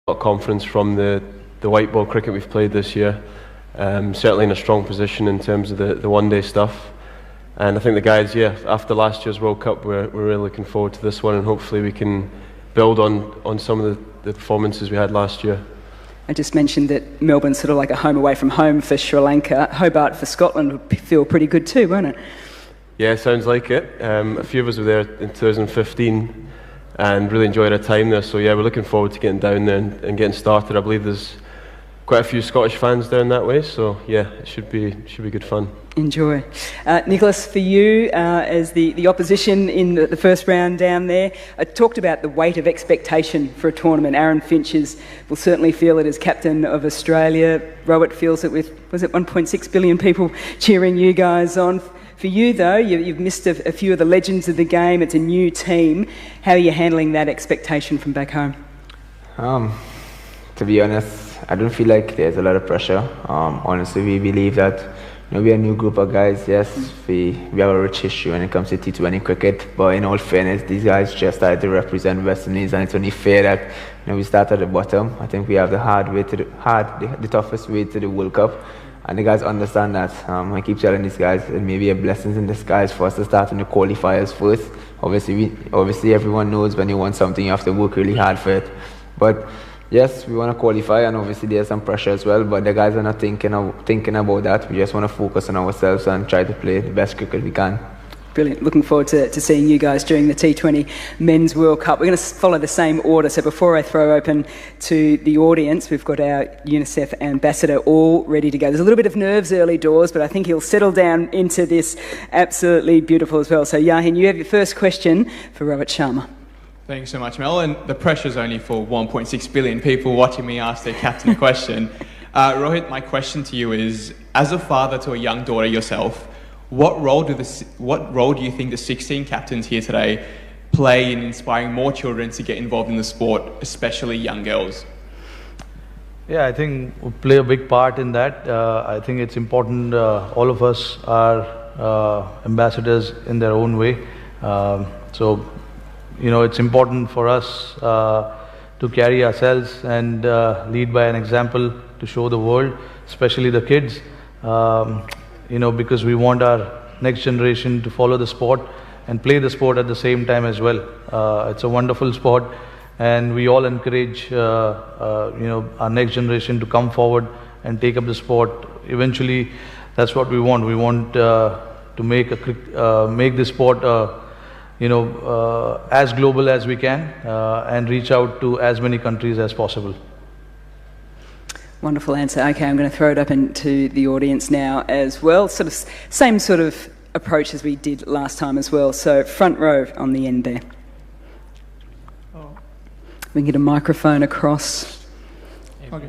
lot of confidence from the white ball cricket we've played this year. Certainly in a strong position in terms of the one-day stuff. And I think the guys, after last year's World Cup, we're really looking forward to this one, and hopefully we can build on some of the performances we had last year. I just mentioned that Melbourne's sort of like a home away from home for Sri Lanka. Hobart for Scotland would feel pretty good too, won't it? Yeah, sounds like it. A few of us were there in 2015 and really enjoyed our time there. So yeah, we're looking forward to getting down there and getting started. I believe there's quite a few Scottish fans down that way, so yeah, it should be good fun. Enjoy. Nicholas, for you, as the opposition in the first round down there, I talked about the weight of expectation for a tournament. Aaron Finch will certainly feel it as captain of Australia. Rohit feels it with, 1.6 billion people cheering you guys on. For you, though, you've missed a few of the legends of the game. It's a new team. How are you handling that expectation from back home? To be honest, I don't feel like there's a lot of pressure. Honestly, we believe that we're a new group of guys. Yes, we have a rich history when it comes to T20 cricket. But in all fairness, these guys just started to represent West Indies, and it's only fair that we start at the bottom. I think we have the toughest way to the World Cup. And the guys understand that. I keep telling these guys it may be a blessing in disguise for us to start in the qualifiers first. Obviously, everyone knows when you want something, you have to work really hard for it. But yes, we want to qualify, and obviously there's some pressure as well. But the guys are not thinking about that. We just want to focus on ourselves and try to play the best cricket we can. Brilliant. Looking forward to seeing you guys during the T20 Men's World Cup. We're going to follow the same order. So before I throw open to the audience, we've got our UNICEF ambassador all ready to go. There's a little bit of nerves early doors, but I think he'll settle down into this absolutely beautiful as well. So Yahin, you have your first question for Rohit Sharma. Thanks so much, Mel. And the pressure's only for 1.6 billion people watching me ask their captain a question. Rohit, my question to you is, as a father to a young daughter yourself, what role do you think the 16 captains here today play in inspiring more children to get involved in the sport, especially young girls? Yeah, I think we play a big part in that. I think it's important. All of us are ambassadors in their own way. So, it's important for us to carry ourselves and lead by an example to show the world, especially the kids. Because we want our next generation to follow the sport and play the sport at the same time as well. It's a wonderful sport, and we all encourage our next generation to come forward and take up the sport. Eventually, that's what we want. We want to make this sport as global as we can and reach out to as many countries as possible. Wonderful answer. Okay, I'm going to throw it up into the audience now as well. Same sort of approach as we did last time as well. So front row on the end there. We can get a microphone across. Okay.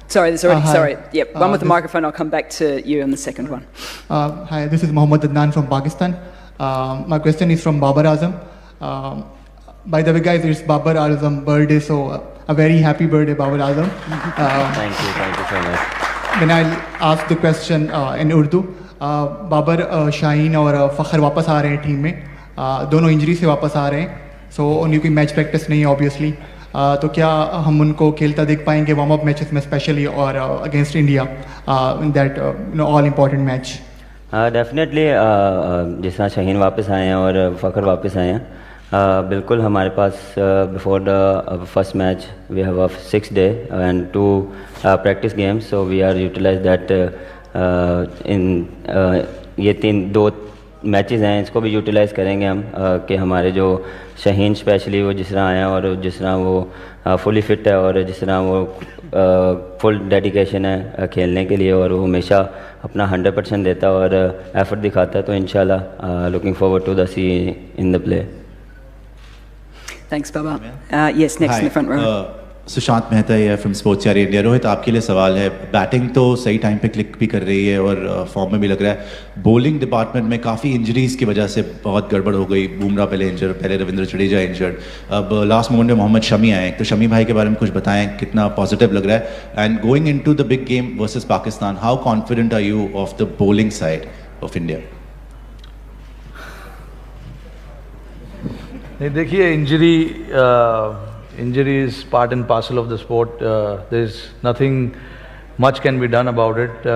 Sorry, there's already. Hi. Sorry. Yep, one with the microphone. I'll come back to you on the second one. Hi, this is Mohammad Adnan from Pakistan. My question is from Babar Azam. By the way, guys, it's Babar Azam's birthday, so a very happy birthday, Babar Azam. Thank you so much. Then I'll ask the question in Urdu. Babar Shaheen और फ़खर वापस आ रहे हैं team में, दोनों injury से वापस आ रहे हैं, सो उनकी कोई मैच प्रैक्टिस नहीं है ऑब्वियसली, तो क्या हम उनको खेलता देख पाएंगे वार्म अप मैचेस में स्पेशली और against India in that all important match? Definitely जिस तरह शाहीन वापस आए हैं और फ़खर वापस आए हैं, बिल्कुल हमारे पास before the first match we have a 6 day and 2 practice games, so we are utilize that ये 2 मैचेस हैं, इसको भी यूटिलाइज़ करेंगे हम कि हमारे जो शाहीन स्पेशली वो जिस तरह आए हैं और जिस तरह वो फुली फिट है और जिस तरह वो फुल डेडिकेशन है खेलने के लिए और वो हमेशा अपना 100% देता है और एफर्ट दिखाता है, तो इंशाल्लाह looking forward to the see in the play. Thanks, Baba. Yes, next in the front row. Sushant Mehta है फ्रॉम स्पोर्ट्स यार इंडिया. रोहित, आपके लिए सवाल है. बैटिंग तो सही टाइम पे क्लिक भी कर रही है और फॉर्म में भी लग रहा है. बॉलिंग डिपार्टमेंट में काफ़ी इंजरीज की वजह से बहुत गड़बड़ हो गई. बुमराह पहले इंजर्ड, पहले रविंद्र जडेजा इंजर्ड, अब लास्ट मोमेंट में मोहम्मद शमी आए. तो शमी भाई के बारे में कुछ बताएं, कितना पॉजिटिव लग रहा है? And going into the big game versus Pakistan, how confident are you of the bowling side of India? नहीं, देखिए, injury injury is part and parcel of the sport. There's nothing much can be done about it.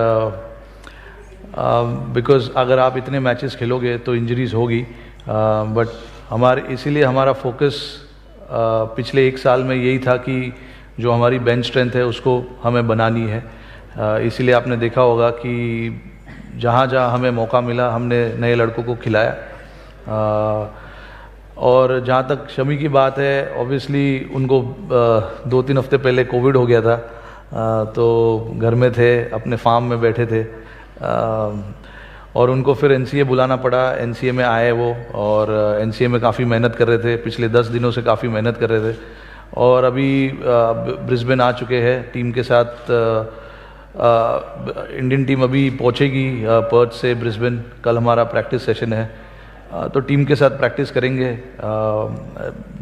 Because अगर आप इतने matches खेलोगे तो injuries होगी, but इसीलिए हमारा फोकस पिछले 1 साल में यही था कि जो हमारी बेंच स्ट्रेंथ है उसको हमें बनानी है। इसीलिए आपने देखा होगा कि जहाँ जहाँ हमें मौका मिला हमने नए लड़कों को खिलाया। और जहाँ तक शमी की बात है, ऑब्वियसली उनको 2-3 हफ्ते पहले कोविड हो गया था, तो घर में थे, अपने फार्म में बैठे थे, और उनको फिर एनसीए बुलाना पड़ा। एनसीए में आए वो, और एनसीए में काफ़ी मेहनत कर रहे थे, पिछले 10 दिनों से काफ़ी मेहनत कर रहे थे, और अभी ब्रिस्बेन आ चुके हैं टीम के साथ। इंडियन टीम अभी पहुंचेगी पर्थ से ब्रिस्बेन, कल हमारा प्रैक्टिस सेशन है, तो टीम के साथ प्रैक्टिस करेंगे।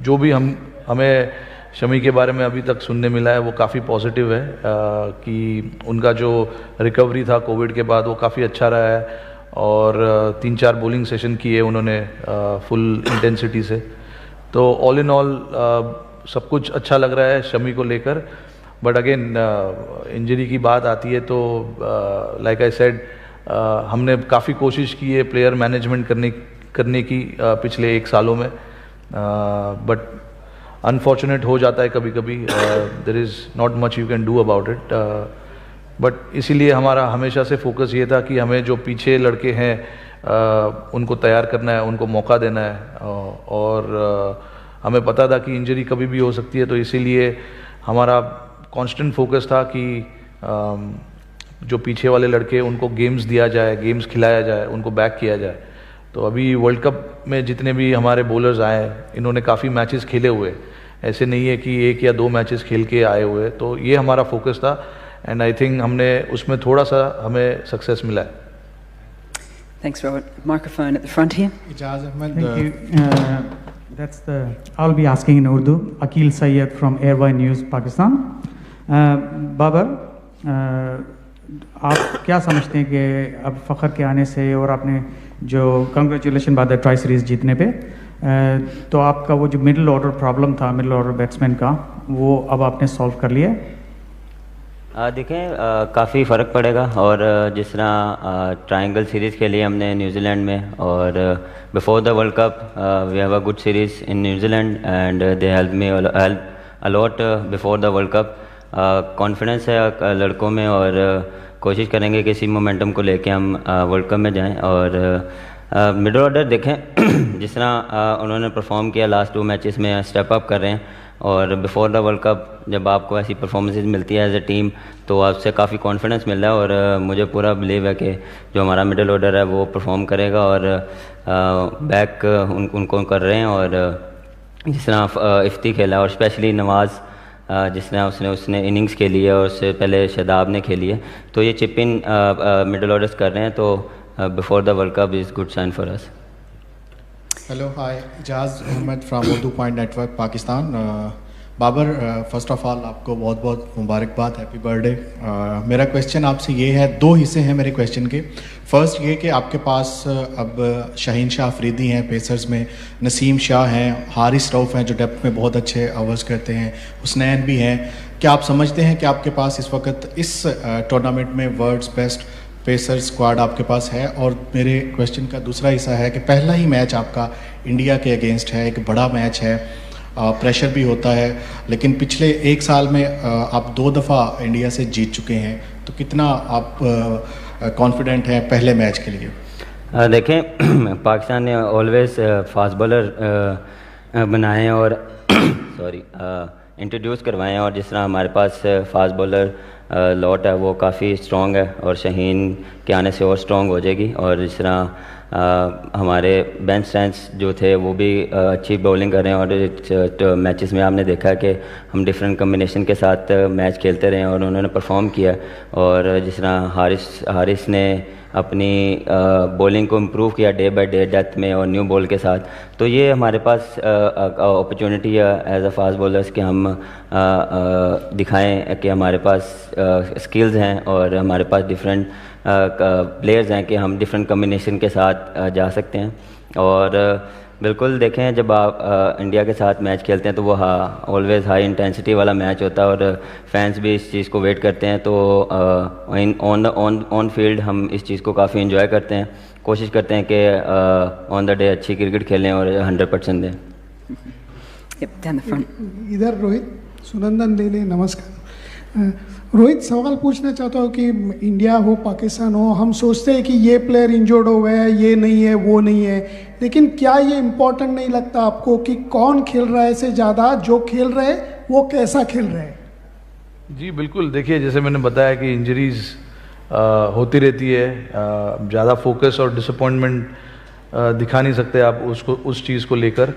जो भी हमें शमी के बारे में अभी तक सुनने मिला है वो काफ़ी पॉजिटिव है, कि उनका जो रिकवरी था कोविड के बाद वो काफ़ी अच्छा रहा है, और 3-4 बॉलिंग सेशन किए उन्होंने फुल इंटेंसिटी से। तो ऑल इन ऑल सब कुछ अच्छा लग रहा है शमी को लेकर। बट अगेन इंजरी की बात आती है तो लाइक आई सेड, हमने काफ़ी कोशिश की है प्लेयर मैनेजमेंट करने की पिछले 1 सालों में, बट अनफॉर्चुनेट हो जाता है कभी कभी। There is not much you can do about it, but इसीलिए हमारा हमेशा से फोकस ये था कि हमें जो पीछे लड़के हैं उनको तैयार करना है, उनको मौका देना है, और हमें पता था कि इंजरी कभी भी हो सकती है, तो इसीलिए हमारा कांस्टेंट फोकस था कि जो पीछे वाले लड़के उनको गेम्स दिया जाए, गेम्स खिलाया जाए, उनको बैक किया जाए। तो अभी वर्ल्ड कप में जितने भी हमारे बॉलर्स आए, इन्होंने काफ़ी मैचेस खेले हुए, ऐसे नहीं है कि 1 या 2 मैचेस खेल के आए हुए। तो ये हमारा फोकस था, एंड आई थिंक हमने उसमें थोड़ा सा हमें सक्सेस मिला है। Thanks, Robert. Microphone at the front here. Ijaz Ahmed. Thank you. I'll be asking in Urdu. Akil Sayyed from Airway News, Pakistan. Babar, आप क्या समझते हैं कि अब फ़खर के आने से और आपने जो कंग्रेचुलेशन बाद ट्राई सीरीज़ जीतने पे, तो आपका वो जो मिडिल ऑर्डर प्रॉब्लम था, मिडिल ऑर्डर बैट्समैन का, वो अब आपने सॉल्व कर लिया? देखें, काफ़ी फ़र्क पड़ेगा, और जिस तरह ट्रायंगल सीरीज़ के लिए हमने न्यूजीलैंड में, और before the world cup we have a good series in New Zealand and they help me a lot before the world cup. Confidence है लड़कों में, और कोशिश करेंगे कि इसी मोमेंटम को लेके हम वर्ल्ड कप में जाएं। और मिडल ऑर्डर देखें जिस तरह उन्होंने परफॉर्म किया लास्ट 2 मैचेस में, स्टेप अप कर रहे हैं, और बिफोर द वर्ल्ड कप जब आपको ऐसी परफॉर्मेंसेज मिलती है एज ए टीम, तो आपसे काफ़ी कॉन्फिडेंस मिल रहा है, और मुझे पूरा बिलीव है कि जो हमारा मिडल ऑर्डर है वो परफॉर्म करेगा, और बैक उनको कर रहे हैं। और जिस तरह इफ्ती खेला, और स्पेशली नवाज़ जिस तरह उसने इनिंग्स खेली है, और उससे पहले शादाब ने खेली है, तो ये चिप इन मिडल ऑर्डर्स कर रहे हैं, तो before the world cup is good sign for us. Hello, hi, Ijaz Ahmed from Urdu Point Network, Pakistan. Babar, first of all आपको बहुत बहुत मुबारकबाद, हैप्पी बर्थडे। मेरा क्वेश्चन आपसे ये है, 2 हिस्से हैं मेरे क्वेश्चन के। फर्स्ट ये कि आपके पास अब शाहीन शाह अफरीदी हैं पेसर्स में, नसीम शाह हैं, हारिस रऊफ़ हैं जो डेप्थ में बहुत अच्छे ओवर्स करते हैं, हुसनैन भी हैं। क्या आप समझते हैं कि आपके पास इस वक्त इस टूर्नामेंट में वर्ल्ड्स बेस्ट पेसर स्क्वाड आपके पास है? और मेरे क्वेश्चन का दूसरा हिस्सा है कि पहला ही मैच आपका इंडिया के अगेंस्ट है, एक बड़ा मैच है, प्रेशर भी होता है, लेकिन पिछले 1 साल में आप 2 दफ़ा इंडिया से जीत चुके हैं, तो कितना आप कॉन्फिडेंट हैं पहले मैच के लिए? देखें, पाकिस्तान ने ऑलवेज फास्ट बॉलर बनाए हैं और सॉरी इंट्रोड्यूस करवाए हैं, और जिस तरह हमारे पास फास्ट बॉलर लॉट है वो काफ़ी स्ट्रॉन्ग है, और शाहीन के आने से और स्ट्रॉन्ग हो जाएगी। और जिस तरह हमारे बेंच स्ट्रेंथ्स जो थे वो भी अच्छी बॉलिंग कर रहे हैं, और मैचेस में आपने देखा कि हम डिफरेंट कम्बिनेशन के साथ मैच खेलते रहे और उन्होंने परफॉर्म किया। और जिस तरह हारिस ने अपनी बॉलिंग को इम्प्रूव किया डे बाय डे डेथ में और न्यू बॉल के साथ, तो ये हमारे पास अपॉर्चुनिटी है एज अ फास्ट बॉलर्स कि हम दिखाएं कि हमारे पास स्किल्स हैं और हमारे पास डिफरेंट प्लेयर्स हैं कि हम डिफरेंट कम्बिनेशन के साथ जा सकते हैं। और बिल्कुल देखें, जब आप इंडिया के साथ मैच खेलते हैं तो वो ऑलवेज़ हाई इंटेंसिटी वाला मैच होता है और फैंस भी इस चीज़ को वेट करते हैं। तो ऑन फील्ड हम इस चीज़ को काफ़ी इंजॉय करते हैं, कोशिश करते हैं कि ऑन द डे अच्छी क्रिकेट खेलें और 100% दें। Yep, down the front. इधर रोहित सुनंदन देले, नमस्कार। रोहित, सवाल पूछना चाहता हूँ कि इंडिया हो पाकिस्तान हो, हम सोचते हैं कि ये प्लेयर इंजर्ड हो गए हैं, ये नहीं है, वो नहीं है, लेकिन क्या ये इम्पोर्टेंट नहीं लगता आपको कि कौन खेल रहा है से ज़्यादा जो खेल रहे हैं वो कैसा खेल रहे हैं? जी बिल्कुल, देखिए जैसे मैंने बताया कि इंजरीज होती रहती है, ज़्यादा फोकस और डिसअपॉइंटमेंट दिखा नहीं सकते आप उसको, उस चीज़ को लेकर।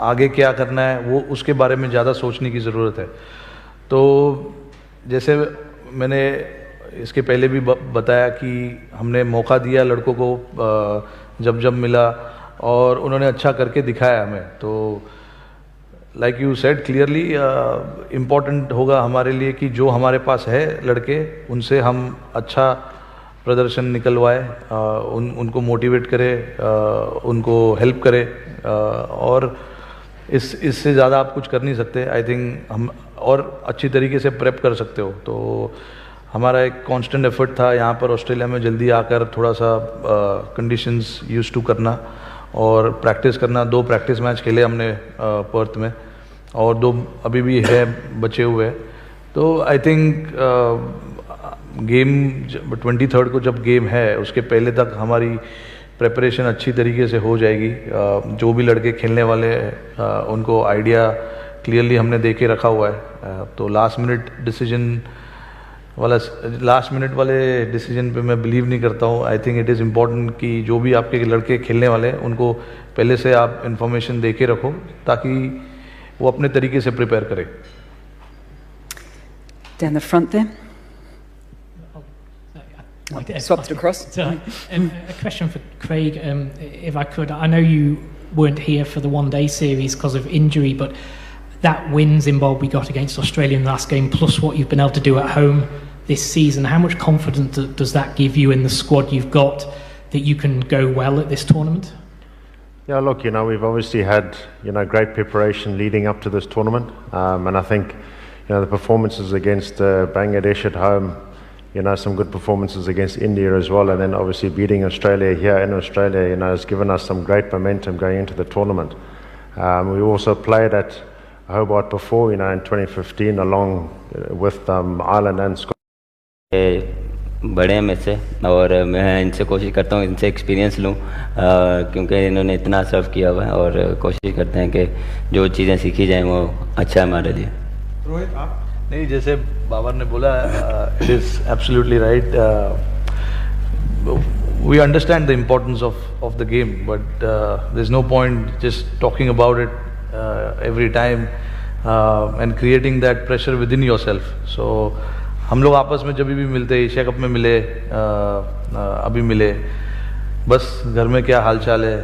आगे क्या करना है वो उसके बारे में ज़्यादा सोचने की ज़रूरत है। तो जैसे मैंने इसके पहले भी बताया कि हमने मौका दिया लड़कों को जब जब मिला और उन्होंने अच्छा करके दिखाया हमें। तो like you said clearly, important होगा हमारे लिए कि जो हमारे पास है लड़के, उनसे हम अच्छा प्रदर्शन निकलवाए, उनको मोटिवेट करें, उनको हेल्प करें, और इससे ज़्यादा आप कुछ कर नहीं सकते। आई थिंक हम और अच्छी तरीके से प्रेप कर सकते हो। तो हमारा एक कांस्टेंट एफर्ट था यहाँ पर ऑस्ट्रेलिया में जल्दी आकर थोड़ा सा कंडीशंस यूज टू करना और प्रैक्टिस करना। 2 प्रैक्टिस मैच खेले हमने पर्थ में और 2 अभी भी है बचे हुए। तो आई थिंक गेम 23 को जब गेम है उसके पहले तक हमारी प्रेपरेशन अच्छी तरीके से हो जाएगी। जो भी लड़के खेलने वाले हैं उनको आइडिया क्लियरली हमने दे के रखा हुआ है। तो लास्ट मिनट वाले डिसीजन पे मैं बिलीव नहीं करता हूँ। I think it is important कि जो भी आपके लड़के खेलने वाले हैं उनको पहले से आप इन्फॉर्मेशन दे के रखो ताकि वो अपने तरीके से प्रिपेयर करें। Down the front there. Swapped it across. So, a question for Craig, if I could. I know you weren't here for the one-day series because of injury, but that win Zimbabwe got against Australia in the last game, plus what you've been able to do at home this season, how much confidence does that give you in the squad you've got that you can go well at this tournament? Yeah, look, we've obviously had, great preparation leading up to this tournament, and I think, the performances against Bangladesh at home, some good performances against India as well, and then obviously beating Australia here in Australia, has given us some great momentum going into the tournament. We also played at Hobart before, in 2015, along with Ireland and Scotland. बड़े हैं मेरे से और मैं इनसे कोशिश करता हूँ इनसे एक्सपीरियंस लूँ, क्योंकि इन्होंने इतना सर्व किया हुआ है और कोशिश करते हैं कि जो चीज़ें सीखी जाएँ वो अच्छा है हमारे लिए। रोहित आप नहीं, जैसे बाबर ने बोला, it is absolutely right. we understand the importance of the game, but there's no point just talking about it every time and creating that pressure within yourself. So हम लोग आपस में जब भी मिलते, एशिया कप में मिले, अभी मिले, बस घर में क्या हालचाल है,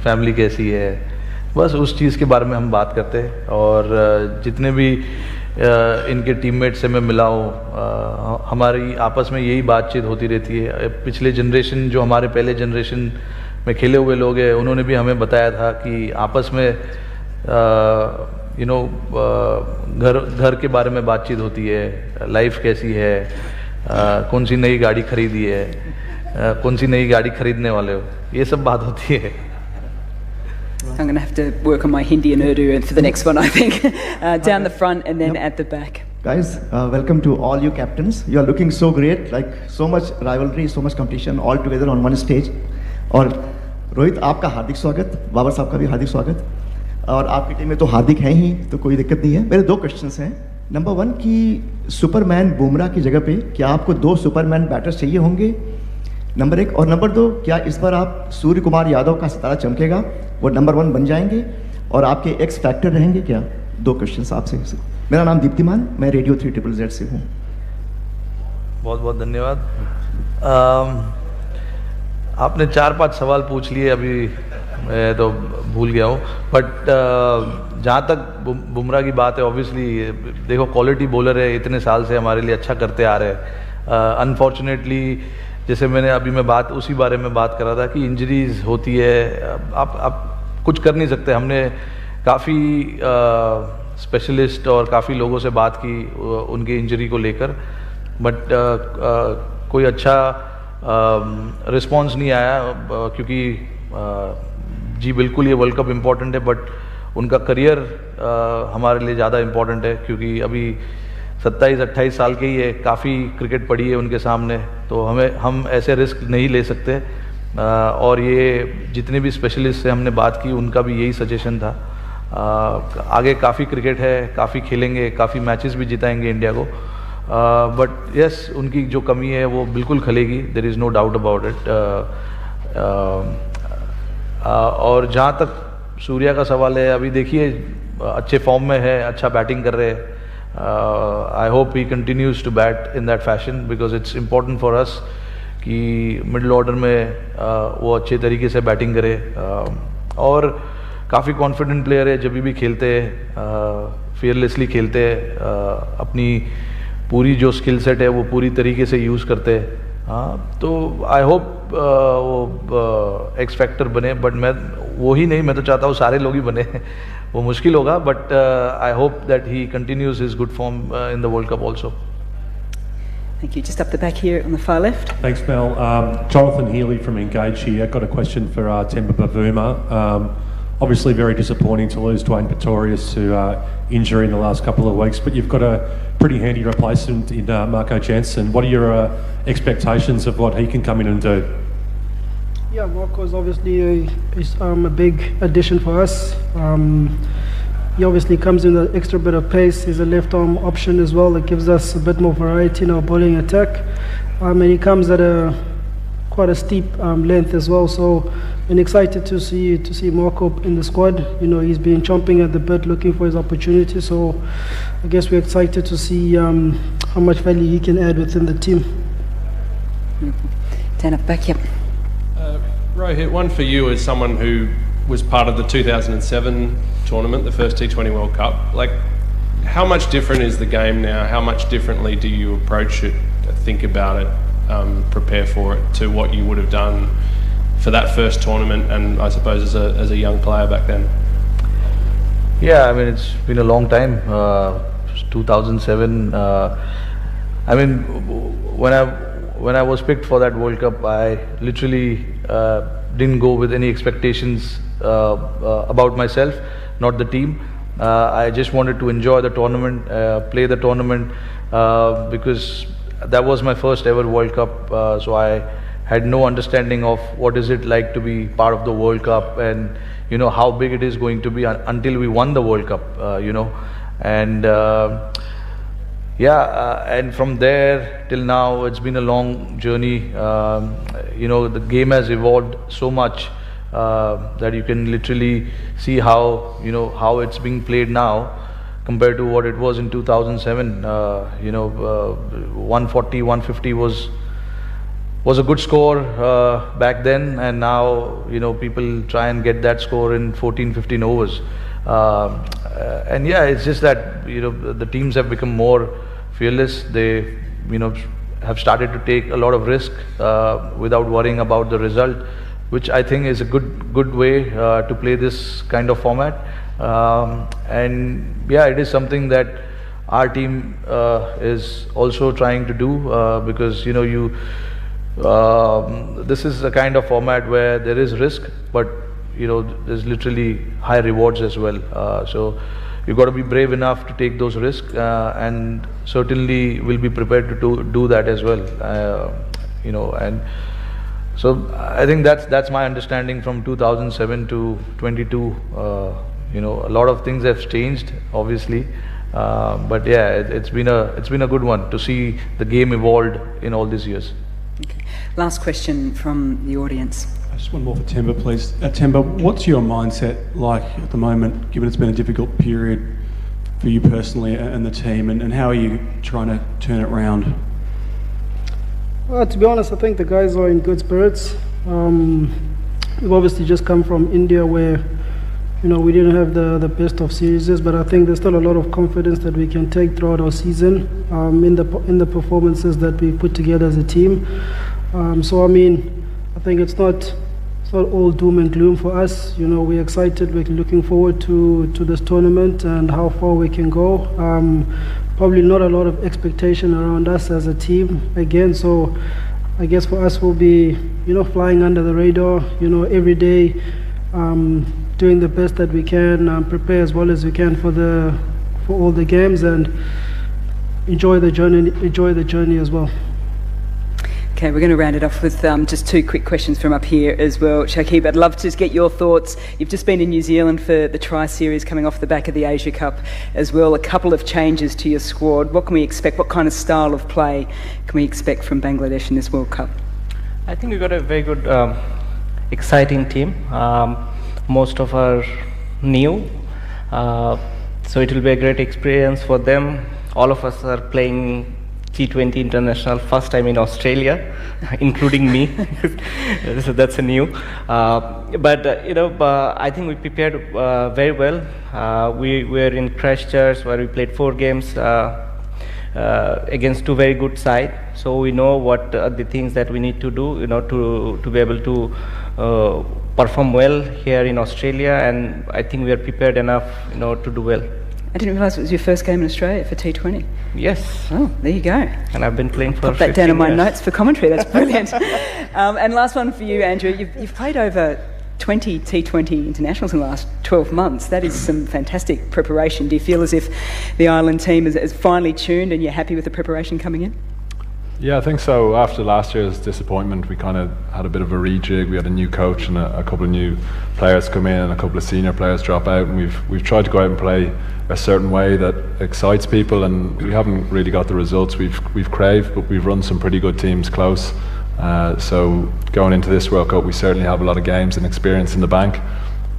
फैमिली कैसी है, बस उस चीज़ के बारे में हम बात करते हैं। और जितने भी इनके टीममेट से मैं मिला हूँ, हमारी आपस में यही बातचीत होती रहती है। पिछले जनरेशन, जो हमारे पहले जनरेशन में खेले हुए लोग हैं, उन्होंने भी हमें बताया था कि आपस में घर के बारे में बातचीत होती है, लाइफ कैसी है, कौन सी नई गाड़ी खरीदी है, कौन सी नई गाड़ी खरीदने वाले हो, ये सब बात होती है। I'm going to have to work on my Hindi and Urdu for the next one, I think. Down the front and then at the back. Guys, welcome to all you captains. You are looking so great, like so much rivalry, so much competition all together on one stage. और रोहित, आपका हार्दिक स्वागत, बाबर साहब का भी हार्दिक स्वागत। और आपकी team में तो हार्दिक है ही, तो कोई दिक्कत नहीं है। मेरे 2 क्वेश्चंस हैं। नंबर 1 कि सुपरमैन बुमराह की जगह पे क्या आपको 2 सुपरमैन बैटर्स चाहिए होंगे, नंबर 1। और नंबर 2, क्या इस बार आप सूर्य कुमार यादव का सितारा चमकेगा, वो नंबर 1 बन जाएंगे और आपके एक्स फैक्टर रहेंगे क्या? 2 क्वेश्चंस आपसे। मेरा नाम दीप्तिमान, मैं रेडियो 3ZZZ से हूँ। बहुत बहुत धन्यवाद। आपने 4-5 सवाल पूछ लिए, अभी मैं तो भूल गया हूँ, बट जहाँ तक बुमराह की बात है, ऑब्वियसली देखो क्वालिटी बॉलर है, इतने साल से हमारे लिए अच्छा करते आ रहे हैं। अनफॉर्चुनेटली जैसे मैंने अभी मैं बात उसी बारे में बात कर रहा था कि इंजरीज होती है, आप कुछ कर नहीं सकते। हमने काफ़ी स्पेशलिस्ट और काफ़ी लोगों से बात की उनकी इंजरी को लेकर, बट कोई अच्छा रिस्पॉन्स नहीं आया, क्योंकि जी बिल्कुल ये वर्ल्ड कप इम्पॉर्टेंट है, बट उनका करियर हमारे लिए ज़्यादा इम्पॉर्टेंट है, क्योंकि अभी 27-28 साल के ही है, काफ़ी क्रिकेट पड़ी है उनके सामने, तो हम ऐसे रिस्क नहीं ले सकते। और ये जितने भी स्पेशलिस्ट से हमने बात की उनका भी यही सजेशन था। आगे काफ़ी क्रिकेट है, काफ़ी खेलेंगे, काफ़ी मैचेस भी जिताएंगे इंडिया को, बट यस उनकी जो कमी है वो बिल्कुल खलेगी, there is no doubt about it. और जहाँ तक सूर्या का सवाल है, अभी देखिए अच्छे फॉर्म में है, अच्छा बैटिंग कर रहे हैं। I hope he continues to bat in that fashion, because it's important for us कि मिडिल ऑर्डर में वो अच्छे तरीके से बैटिंग करे। और काफ़ी कॉन्फिडेंट प्लेयर है, जब भी खेलते हैं फियरलेसली खेलते हैं, अपनी पूरी जो स्किल सेट है वो पूरी तरीके से यूज़ करते हैं। तो आई होप वो एक्स फैक्टर बने, बट मैं वो ही नहीं, मैं तो चाहता हूँ सारे लोग ही बने वो मुश्किल होगा, but I hope that he continues his good form in the world cup also. Thank you. Just up the back here on the far left. Thanks, Mel. Jonathan Healy from Engage here. Got a question for Temba Bavuma. Obviously very disappointing to lose Dwayne Pretorius to injury in the last couple of weeks, but you've got a pretty handy replacement in Marco Jansen. What are your expectations of what he can come in and do? Yeah, Marco is obviously a big addition for us. He obviously comes in with an extra bit of pace. He's a left arm option as well. It gives us a bit more variety in our bowling attack. And he comes at quite a steep length as well. So I'm excited to see Marco in the squad. You know, he's been chomping at the bit, looking for his opportunity. So I guess we're excited to see how much value he can add within the team. Turn up back, yep. Rohit, one for you as someone who was part of the 2007 tournament, the first T20 World Cup. Like, how much different is the game now? How much differently do you approach it, think about it, prepare for it, to what you would have done for that first tournament and I suppose as a young player back then? Yeah, I mean, it's been a long time. 2007. I mean, when I was picked for that World Cup, I literally didn't go with any expectations about myself, not the team. I just wanted to enjoy the tournament, play the tournament, because that was my first ever World Cup. So I had no understanding of what is it like to be part of the World Cup, and you know how big it is going to be until we won the World Cup. You know, and and from there till now, it's been a long journey. You know, the game has evolved so much that you can literally see how it's being played now compared to what it was in 2007. 140, 150 was a good score back then, and now people try and get that score in 14, 15 overs. And yeah, it's just that the teams have become more fearless. They have started to take a lot of risk without worrying about the result, which I think is a good way to play this kind of format. And yeah, it is something that our team is also trying to do, because this is a kind of format where there is risk, but there's literally high rewards as well. So you've got to be brave enough to take those risks, and certainly will be prepared to do that as well. And so I think that's my understanding from 2007 to 22. A lot of things have changed, obviously, but yeah, it's been a good one to see the game evolved in all these years. Okay. Last question from the audience. Just one more for Temba, please. Temba, what's your mindset like at the moment, given it's been a difficult period for you personally and the team, and how are you trying to turn it around? Well, to be honest, I think the guys are in good spirits. We've obviously just come from India, where we didn't have the best of series, but I think there's still a lot of confidence that we can take throughout our season in the performances that we put together as a team. So I mean, I think it's not all doom and gloom for us. You know, we're excited. We're looking forward to this tournament and how far we can go. Probably not a lot of expectation around us as a team again. So I guess for us, we'll be, you know, flying under the radar. You know, every day, doing the best that we can, prepare as well as we can for all the games, and enjoy the journey as well. Okay, we're going to round it off with just two quick questions from up here as well. Shakib, I'd love to just get your thoughts. You've just been in New Zealand for the Tri-Series coming off the back of the Asia Cup as well. A couple of changes to your squad. What can we expect? What kind of style of play can we expect from Bangladesh in this World Cup? I think we've got a very good, exciting team. Most of are new. So it will be a great experience for them. All of us are playing T20 international first time in Australia, including me. So that's a new. But you know, I think we prepared very well. We were in Christchurch where we played 4 games against 2 very good sides. So we know what are the things that we need to do, you know, to be able to perform well here in Australia. And I think we are prepared enough, you know, to do well. I didn't realise it was your first game in Australia for T20. Yes. Oh, there you go. And I've been playing for 15 years. Pop that down in my notes for commentary. That's brilliant. And last one for you, Andrew. You've played over 20 T20 internationals in the last 12 months. That is some fantastic preparation. Do you feel as if the Ireland team is finely tuned and you're happy with the preparation coming in? Yeah, I think so. After last year's disappointment, we kind of had a bit of a rejig. We had a new coach and a couple of new players come in and a couple of senior players drop out, and we've tried to go out and play a certain way that excites people, and we haven't really got the results we've craved, but we've run some pretty good teams close. So going into this World Cup, we certainly have a lot of games and experience in the bank,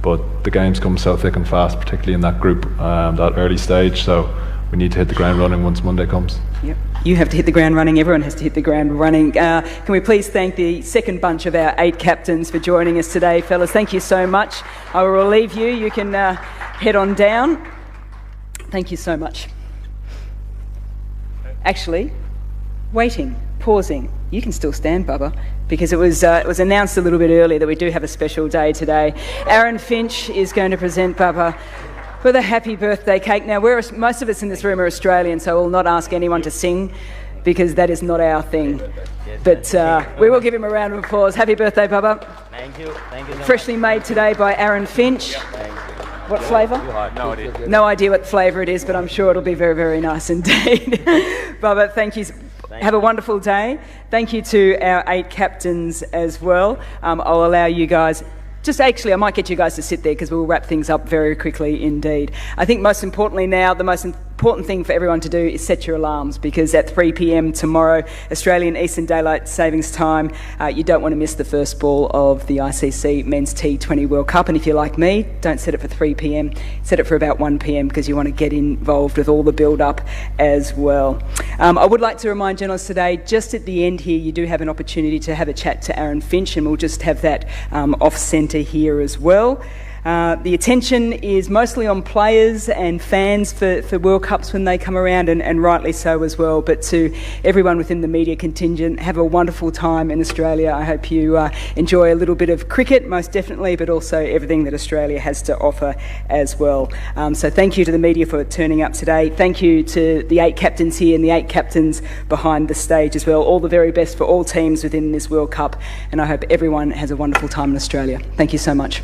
but the games come so thick and fast, particularly in that group, that early stage. So we need to hit the ground running once Monday comes. Yep. You have to hit the ground running. Everyone has to hit the ground running. Can we please thank the second bunch of our 8 captains for joining us today, fellas? Thank you so much. I will relieve you. You can head on down. Thank you so much. Actually, waiting, pausing. You can still stand, Bubba, because it was announced a little bit earlier that we do have a special day today. Aaron Finch is going to present Bubba with a happy birthday cake. Now, most of us in this room are Australian, so we'll not ask anyone to sing because that is not our thing. But we will give him a round of applause. Happy birthday, Bubba. Thank you. Thank you so much. Freshly made today by Aaron Finch. What flavour? No idea. No idea what flavour it is, but I'm sure it'll be very, very nice indeed. Bubba, thank you. Have a wonderful day. Thank you to our 8 captains as well. I'll allow you guys... I might get you guys to sit there because we'll wrap things up very quickly indeed. I think most importantly now, the most important thing for everyone to do is set your alarms, because at 3 p.m. tomorrow, Australian Eastern Daylight Savings Time, you don't want to miss the first ball of the ICC Men's T20 World Cup. And if you're like me, don't set it for 3 p.m, set it for about 1 p.m, because you want to get involved with all the build-up as well. I would like to remind journalists today, just at the end here, you do have an opportunity to have a chat to Aaron Finch, and we'll just have that off-centre here as well. The attention is mostly on players and fans for World Cups when they come around, and rightly so as well. But to everyone within the media contingent, have a wonderful time in Australia. I hope you enjoy a little bit of cricket, most definitely, but also everything that Australia has to offer as well. So thank you to the media for turning up today. Thank you to the 8 captains here and the 8 captains behind the stage as well. All the very best for all teams within this World Cup, and I hope everyone has a wonderful time in Australia. Thank you so much.